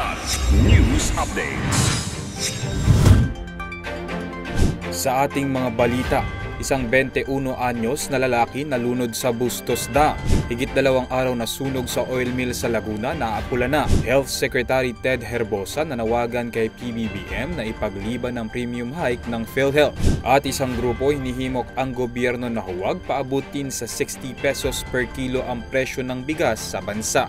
Kidlat News Updates. Sa ating mga balita, isang 21 anyos na lalaki nalunod sa Bustos Dam. Higit 2 araw na sunog sa oil mill sa Laguna, naapula na. Health Secretary Ted Herbosa nanawagan kay PBBM na ipagliban ng premium hike ng PhilHealth. At isang grupo hinihimok ang gobyerno na huwag paabutin sa 60 pesos per kilo ang presyo ng bigas sa bansa.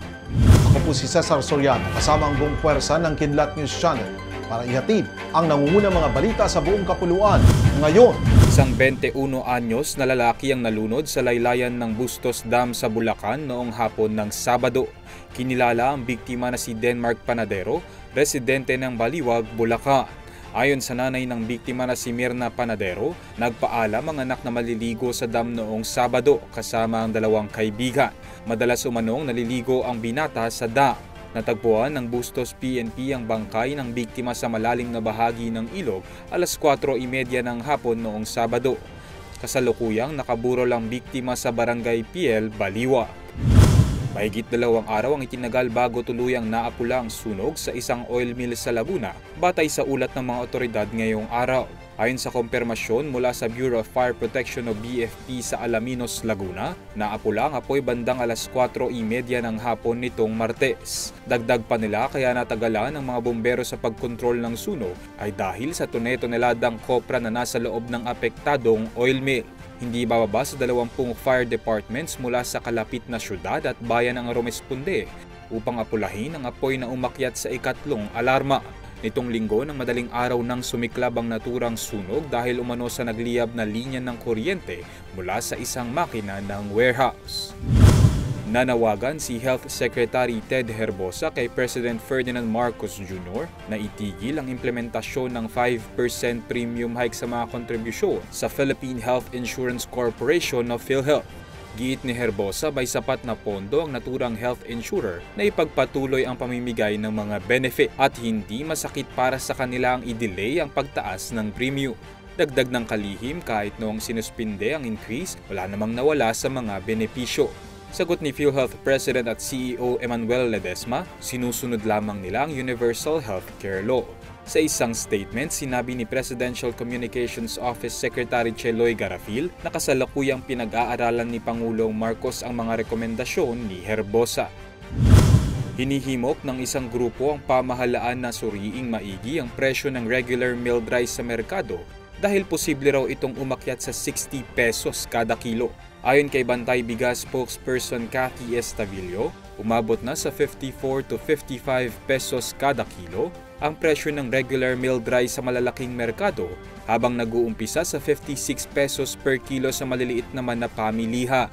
Ako po si Cesar Soriano, kasama ang buong puwersa ng Kidlat News Channel para ihatid ang nangungunang mga balita sa buong kapuluan ngayon. Isang 21 anyos na lalaki ang nalunod sa laylayan ng Bustos Dam sa Bulacan noong hapon ng Sabado. Kinilala ang biktima na si Denmark Panadero, residente ng Baliwag, Bulacan. Ayon sa nanay ng biktima na si Mirna Panadero, nagpaalam ang anak na maliligo sa dam noong Sabado kasama ang 2 kaibigan. Madalas umanong naliligo ang binata sa dam. Natagpuan ng Bustos PNP ang bangkay ng biktima sa malalim na bahagi ng ilog alas 4:30 ng hapon noong Sabado. Kasalukuyang nakaburo lang biktima sa Barangay PL, Baliwag. Mahigit 2 araw ang itinagal bago tuluyang naapula ang sunog sa isang oil mill sa Laguna, batay sa ulat ng mga otoridad ngayong araw. Ayon sa kumpirmasyon mula sa Bureau of Fire Protection o BFP sa Alaminos, Laguna, naapula ang apoy bandang alas 4:30 ng hapon nitong Martes. Dagdag pa nila kaya natagalan ng mga bombero sa pagkontrol ng sunog ay dahil sa toneladang kopra na nasa loob ng apektadong oil mill. Hindi bababa sa 20 fire departments mula sa kalapit na syudad at bayan ang rumesponde upang apulahin ang apoy na umakyat sa ikatlong alarma. Nitong linggo ng madaling araw nang sumiklab ang naturang sunog dahil umano sa nagliyab na linya ng kuryente mula sa isang makina ng warehouse. Nanawagan si Health Secretary Ted Herbosa kay President Ferdinand Marcos Jr. na itigil ang implementasyon ng 5% premium hike sa mga kontribusyon sa Philippine Health Insurance Corporation o PhilHealth. Giit ni Herbosa may sapat na pondo ang naturang health insurer na ipagpatuloy ang pamimigay ng mga benefit at hindi masakit para sa kanila ang i-delay ang pagtaas ng premium. Dagdag ng kalihim kahit noong sinuspinde ang increase, wala namang nawala sa mga benepisyo. Sagot ni PhilHealth President at CEO Emmanuel Ledesma, sinusunod lamang nila ang Universal Healthcare Law. Sa isang statement, sinabi ni Presidential Communications Office Secretary Cheloy Garafil na kasalukuyang pinag-aaralan ni Pangulong Marcos ang mga rekomendasyon ni Herbosa. Hinihimok ng isang grupo ang pamahalaan na suriing maigi ang presyo ng regular milled rice sa merkado dahil posible raw itong umakyat sa 60 pesos kada kilo. Ayon kay Bantay Bigas spokesperson Cathy Estavillo, umabot na sa 54 to 55 pesos kada kilo ang presyo ng regular milled rice sa malalaking merkado habang nag-uumpisa sa 56 pesos per kilo sa maliliit naman na pamiliha.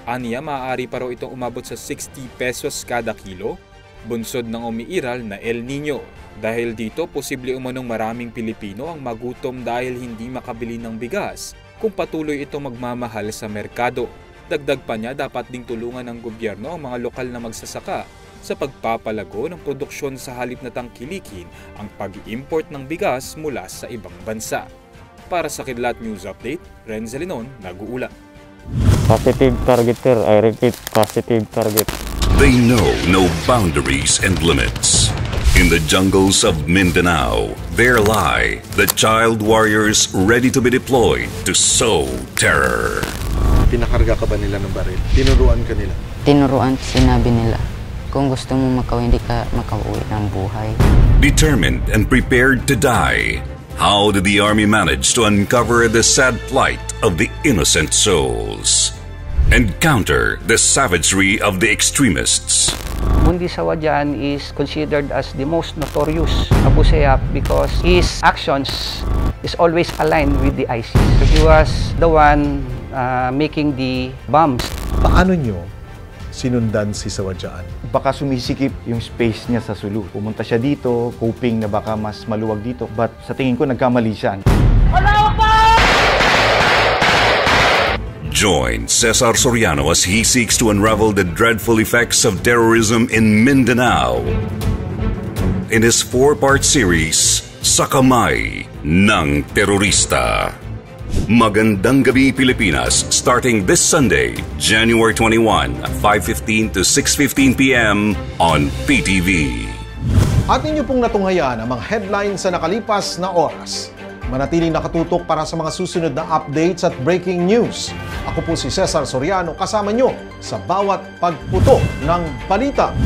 Aniya, maaari pa raw itong umabot sa 60 pesos kada kilo, bunsod ng umiiral na El Nino. Dahil dito, posible umanong maraming Pilipino ang magutom dahil hindi makabili ng bigas kung patuloy itong magmamahal sa merkado. Dagdag pa niya, dapat ding tulungan ng gobyerno ang mga lokal na magsasaka sa pagpapalago ng produksyon sa halip na tangkilikin ang pag-import ng bigas mula sa ibang bansa. Para sa Kidlat News Update, Renzo Linon, nag-uulat. Positive target, sir. I repeat, positive target. They know no boundaries and limits. In the jungles of Mindanao, there lie the child warriors ready to be deployed to sow terror. Pinakarga ka ba nila ng baril? Tinuruan ka nila? Tinuruan, sinabi nila. Kung gusto mo makauwi, hindi ka makauwi ng buhay. Determined and prepared to die, how did the Army manage to uncover the sad plight of the innocent souls and counter the savagery of the extremists? Bundi Sawadjian is considered as the most notorious Abu Sayyaf because his actions is always aligned with the ISIS. He was the one making the bombs. Paano nyo sinundan si Sawadjian? Baka sumisikip yung space niya sa Sulu. Pumunta siya dito, hoping na baka mas maluwag dito. But sa tingin ko, nagkamali siya. Join Cesar Soriano as he seeks to unravel the dreadful effects of terrorism in Mindanao in his 4-part series, Sakamay ng Terorista. Magandang Gabi Pilipinas, starting this Sunday, January 21, 5:15 to 6:15 p.m. on PTV. At inyo pong natunghayan ang mga headlines sa nakalipas na oras. Manatiling nakatutok para sa mga susunod na updates at breaking news. Ako po si Cesar Soriano, kasama nyo sa bawat pagputo ng balita.